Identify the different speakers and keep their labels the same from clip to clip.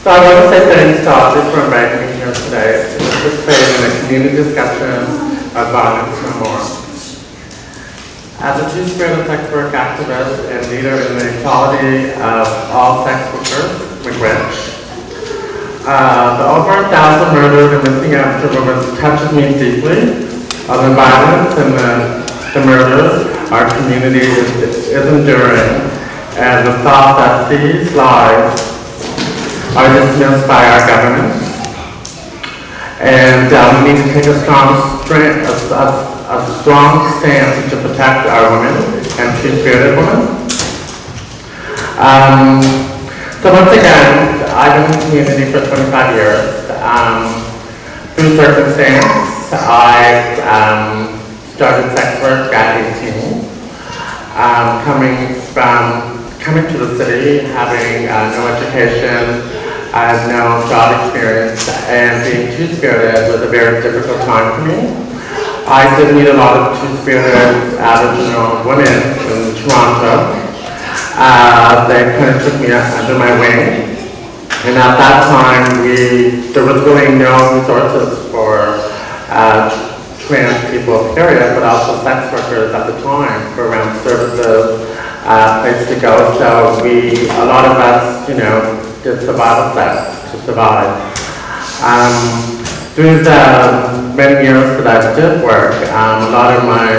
Speaker 1: So I want to say thanks to all of you for inviting me here today to participate in a community discussion of violence no more. As a two-spirited sex work activist and leader in the equality of all sex workers, McRich, the over 1,000 murdered and missing after women touches me deeply. The violence and the murders our community is enduring, and the thought that these lives are dismissed by our government, and we need to take a strong stance to protect our women and two-spirited women. So once again, I've been in the community for 25 years. Through circumstance, I started sex work at 18. Coming to the city, having no education, I had no job experience, and being two-spirited was a very difficult time for me. I did meet a lot of two-spirited Aboriginal women in Toronto. They kind of took me under my wing, and at that time there was really no resources for trans people, period, but also sex workers at the time for around services, place to go. So a lot of us, did survival sex to survive. Through the many years that I did work, a lot of my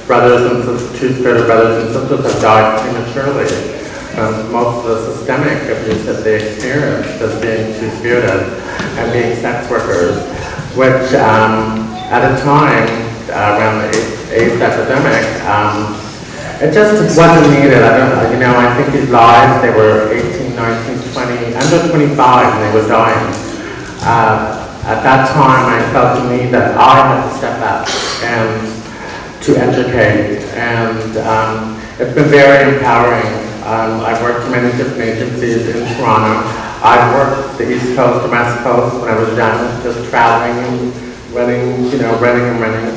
Speaker 1: brothers and sisters, two-spirited brothers and sisters have died prematurely from most of the systemic abuse that they experienced as being two-spirited and being sex workers, which at a time around the AIDS epidemic, it just wasn't needed. I think these lives, they were 18, 19, 20, under 25, and they were dying. At that time, I felt the need that I had to step up and to educate, and it's been very empowering. I've worked for many different agencies in Toronto. I've worked the East Coast, the West Coast when I was young, just traveling and renting.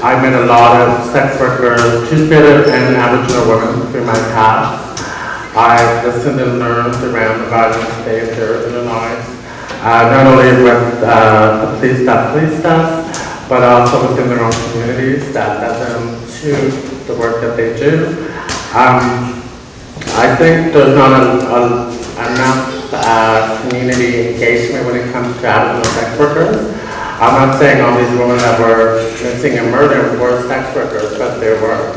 Speaker 1: I met a lot of sex workers, two-spirited and Aboriginal women through my past. I've listened and learned around the violence they observe in their lives, not only with the police that policed us, but also within their own communities that led them to the work that they do. I think there's not enough community engagement when it comes to Aboriginal sex workers. I'm not saying all these women that were missing and murdered were sex workers, but there were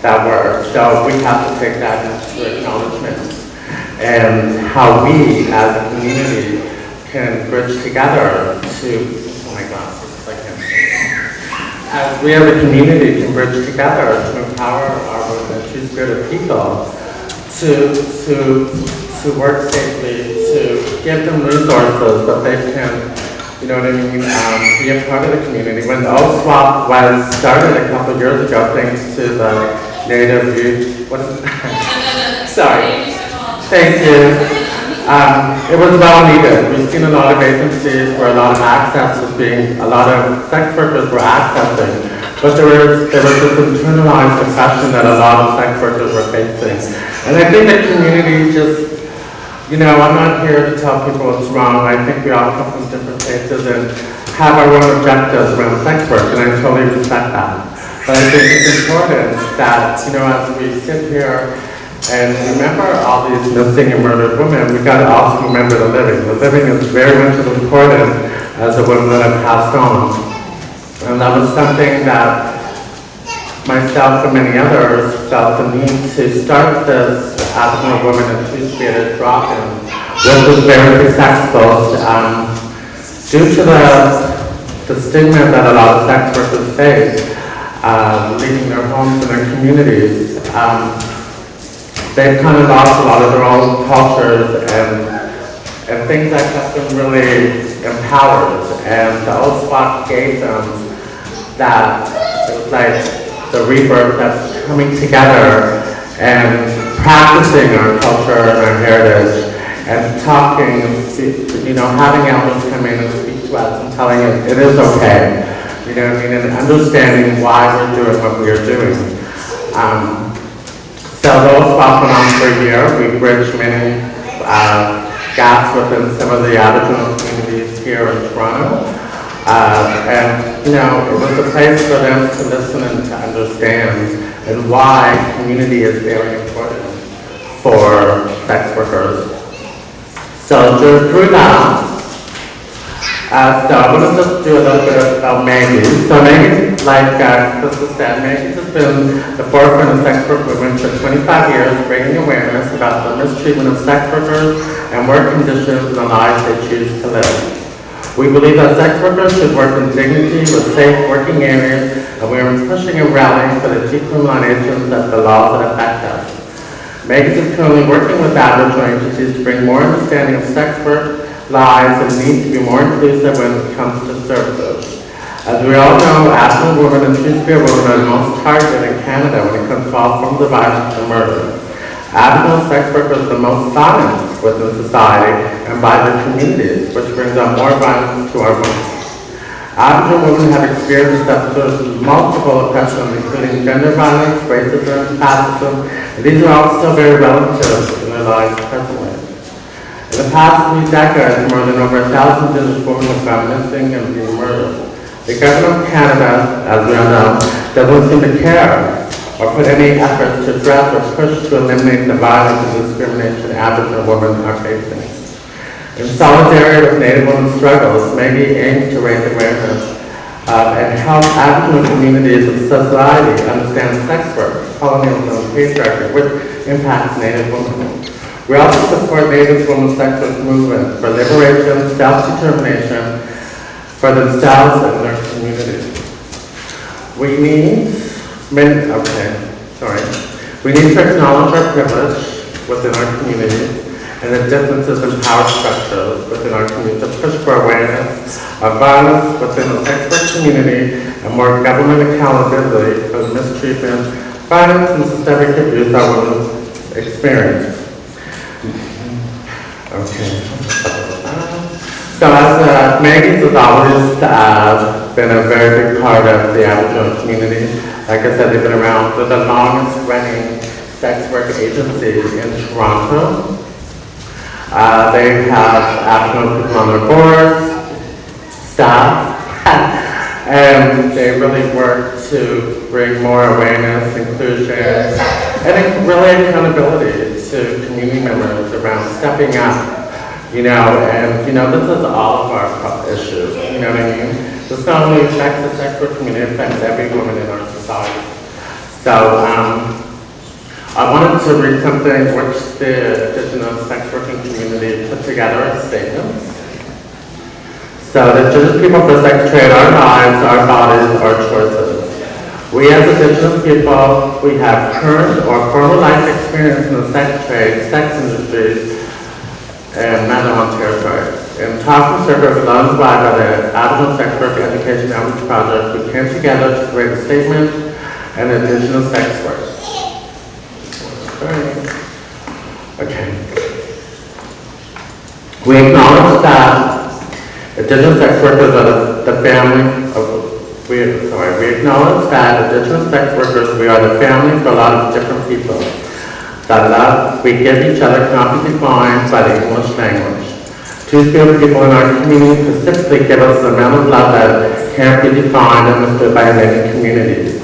Speaker 1: that were. So we have to take that into acknowledgement, and how we as a community can bridge together to, oh my gosh, I can't see. As we as a community can bridge together to empower our women and two-spirited people to work safely, to give them resources that they can, be a part of the community. When the OSWAP was started a couple of years ago, thanks to the Native Youth, sorry, thank you. It was well needed. We've seen a lot of agencies where a lot of access was a lot of sex workers were accessing, but there was this internalized oppression that a lot of sex workers were facing. And I think the community just, I'm not here to tell people it's wrong. I think we all come from different places and have our own objectives around sex work, and I totally respect that. But I think it's important that, as we sit here and remember all these missing and murdered women, we've got to also remember the living. The living is very much as important as the women that have passed on. And that was something that myself and many others felt the need to start this Aboriginal Women and Two-Spirited drop-in, which was very successful due to the stigma that a lot of sex workers face, leaving their homes and their communities. They've kind of lost a lot of their own cultures and things that kept them really empowered. And the OSWAP gave them that, it was like the rebirth that's coming together and practicing our culture and our heritage and talking and having elders come in and speak to us and telling us it is okay, and understanding why we're doing what we are doing. So those spots went on for a year. We bridged many gaps within some of the Aboriginal communities here in Toronto. And, you know, it was a place for them to listen and to understand and why community is very important for sex workers. So through that, so I want to just do a little bit about Maggie. So Maggie, like Crystal said, Maggie has been the forefront of sex work movement for 25 years, bringing awareness about the mistreatment of sex workers and work conditions and the lives they choose to live. We believe that sex workers should work in dignity with safe working areas, and we are pushing and rallying for the decriminalization of the laws that affect us. Megan is currently working with Aboriginal agencies to bring more understanding of sex work, lives, and need to be more inclusive when it comes to services. As we all know, Aboriginal women and Two-Spirit women are the most targeted in Canada when it comes to all forms of violence and murder. Aboriginal sex workers are the most silenced within society and by their communities, which brings on more violence to our women. Aboriginal women have experienced multiple oppressions, including gender violence, racism, classism, and these are all still very relative in their lives presently. In the past 3 decades, more than over 1,000 Indigenous women have gone missing and been murdered. The government of Canada, as we all know, doesn't seem to care or put any efforts to address or push to eliminate the violence and discrimination Aboriginal women are facing. In solidarity with Native women's struggles, Maggie aims to raise awareness and help Aboriginal communities and society understand sex work, colonialism, and patriarchy, which impacts Native women. We also support Native women's sex work movement for liberation, self-determination for themselves and their communities. We need to acknowledge our privilege within our community and the differences in power structures within our community to push for awareness of violence within the sex work community and more government accountability for the mistreatment, violence, and systemic abuse our women experience. Okay. So as Maggie's has always been a very big part of the Aboriginal community. Like I said, they've been around for the longest running sex work agency in Toronto. They have Aboriginal people on their boards, staff, and they really work to bring more awareness, inclusion, and really accountability to community members around stepping up. You know, and you know, this is all of our issues, you know what I mean? This not only affects the sex work community, it affects every woman in our society. So, I wanted to read something which the Indigenous sex working community put together as statements. So, the Indigenous people for sex trade, our lives, our bodies, our choices. We as Indigenous people, we have current or former life experience in the sex trade, sex industries, and Manitoba territory. In talking circles run by the Aboriginal Sex Work Education Outreach Project, we came together to create a statement and Indigenous sex work. Okay. We acknowledge that Indigenous sex workers are the family of, we acknowledge that Indigenous sex workers, we are the family for a lot of different people. That love we give each other cannot be defined by the English language. Two-Spirit people in our community specifically give us the amount of love that can't be defined and understood by many communities.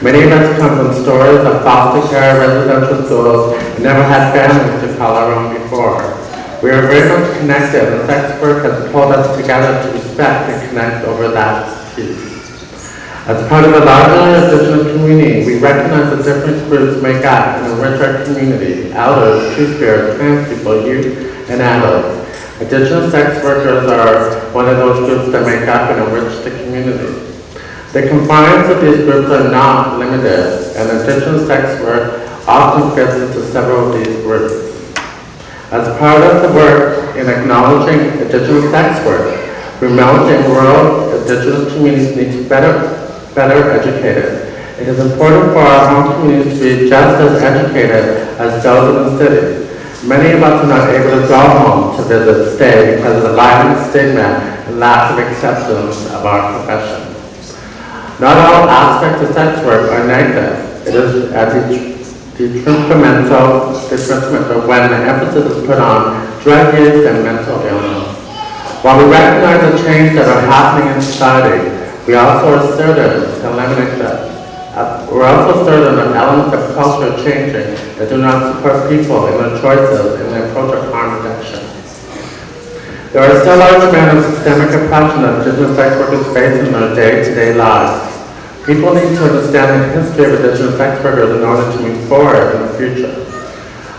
Speaker 1: Many of us come from stories of foster care, residential schools, and never had families to call our own before. We are very much connected, and sex work has pulled us together to respect and connect over that piece. As part of the larger Indigenous community, we recognize that different groups make up and enrich our community: elders, Two-Spirit, trans people, youth, and adults. Indigenous sex workers are one of those groups that make up and enrich the community. The confines of these groups are not limited, and Indigenous sex work often fits into several of these groups. As part of the work in acknowledging Indigenous sex work, remote rural Indigenous communities need to be better educated. It is important for our home communities to be just as educated as those in the city. Many of us are not able to go home to visit, stay, because of the violent stigma and lack of acceptance of our profession. Not all aspects of sex work are negative. It is detrimental when the emphasis is put on drug use, and mental illness. While we recognize the changes that are happening in society, we also are certain to eliminate them. We're also certain that elements of culture are changing that do not support people in their choices in their approach of harm reduction. There are still large amounts of systemic oppression that Indigenous sex workers face in their day-to-day lives. People need to understand the history of Indigenous sex workers in order to move forward in the future.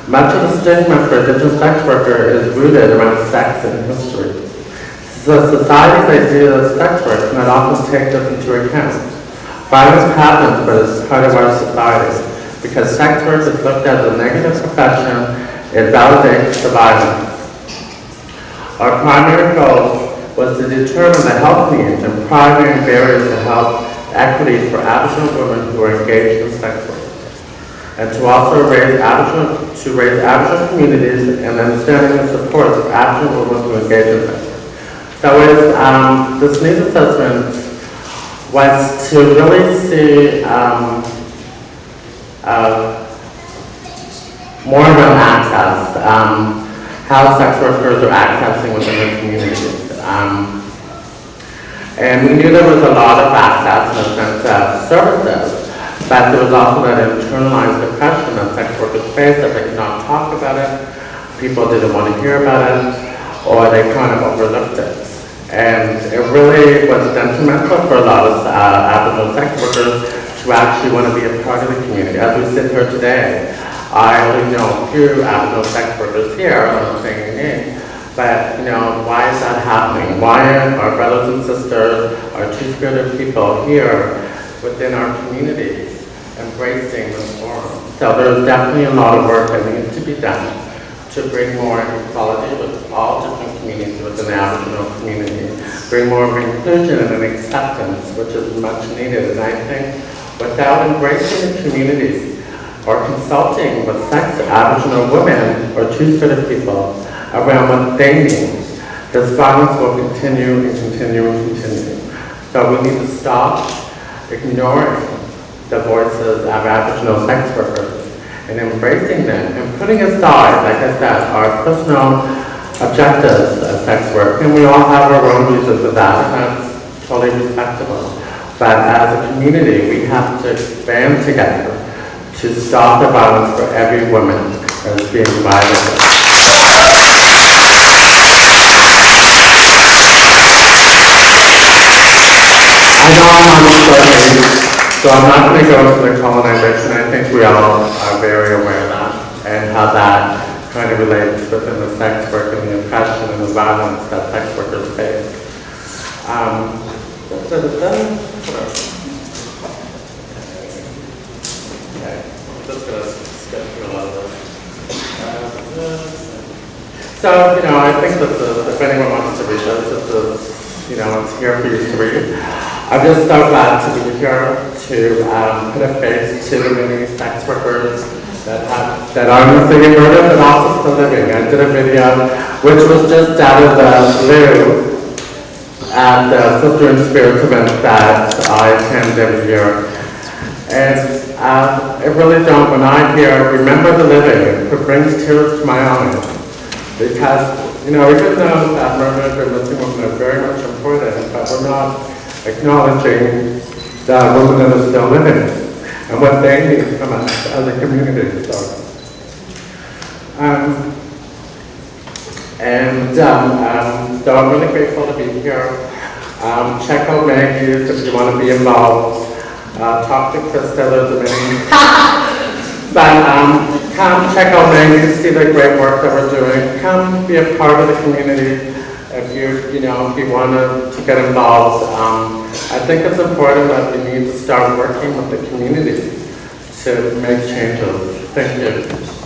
Speaker 1: Much of the stigma for Indigenous sex worker is rooted around sex and history. The society's idea of sex work cannot often take this into account. Violence happens, but it's part of our society. Because sex work is looked at as a negative profession, it validates the violence. Our primary goal was to determine the health needs and primary barriers to health equity for Aboriginal women who are engaged in sex work, and to also raise Aboriginal communities and understanding and support of Aboriginal women who engage in sex work. So this needs assessment was to really see more about access, how sex workers are accessing within their communities. And we knew there was a lot of access in the sense of services, but there was also that internalized depression that sex workers face, that they could not talk about it, people didn't want to hear about it, or they kind of overlooked it. And it really was detrimental for a lot of Aboriginal sex workers to actually want to be a part of the community. As we sit here today, I only know a few Aboriginal sex workers here, I'm not saying your name, but why is that happening? Why are our brothers and sisters, our two-spirited people here within our communities embracing this forum? So there's definitely a lot of work that needs to be done to bring more equality with all different communities within the Aboriginal community, bring more of inclusion and an acceptance, which is much needed. And I think without embracing the communities or consulting with sex Aboriginal women or two-spirited people around what they need, this violence will continue and continue and continue. So we need to stop ignoring the voices of Aboriginal sex workers and embracing them and putting aside, like I said, our personal objectives of sex work. And we all have our own reasons for that, and that's totally respectable. But as a community, we have to band together to stop the violence for every woman that is being violated. I know I'm on the short so I'm not going to go into the colonization. I think we all are very aware of that and how that kind of relates within the sex work and the oppression and the violence that sex workers face. Okay, I'm just going to skip through a lot of this. So, I think that if anyone wants to read this, it's here for you to read. I'm just so glad to be here to put a face to the many sex workers that are missing in murder, but also still living. I did a video which was just out of the blue at the Sister in Spirit event that I attend every year. And I really don't, when I hear remember the living, it brings tears to my eyes. Because, even though that murdered and missing women are very much important, but we're not acknowledging the women that are still living and what they need from us as a community. So I'm really grateful to be here. Check out Maggie's if you want to be involved. Talk to Krista, there's a many. But come check out Maggie's, see the great work that we're doing. Come be a part of the community if you want to get involved. I think it's important that we need to start working with the community to make changes. Thank you.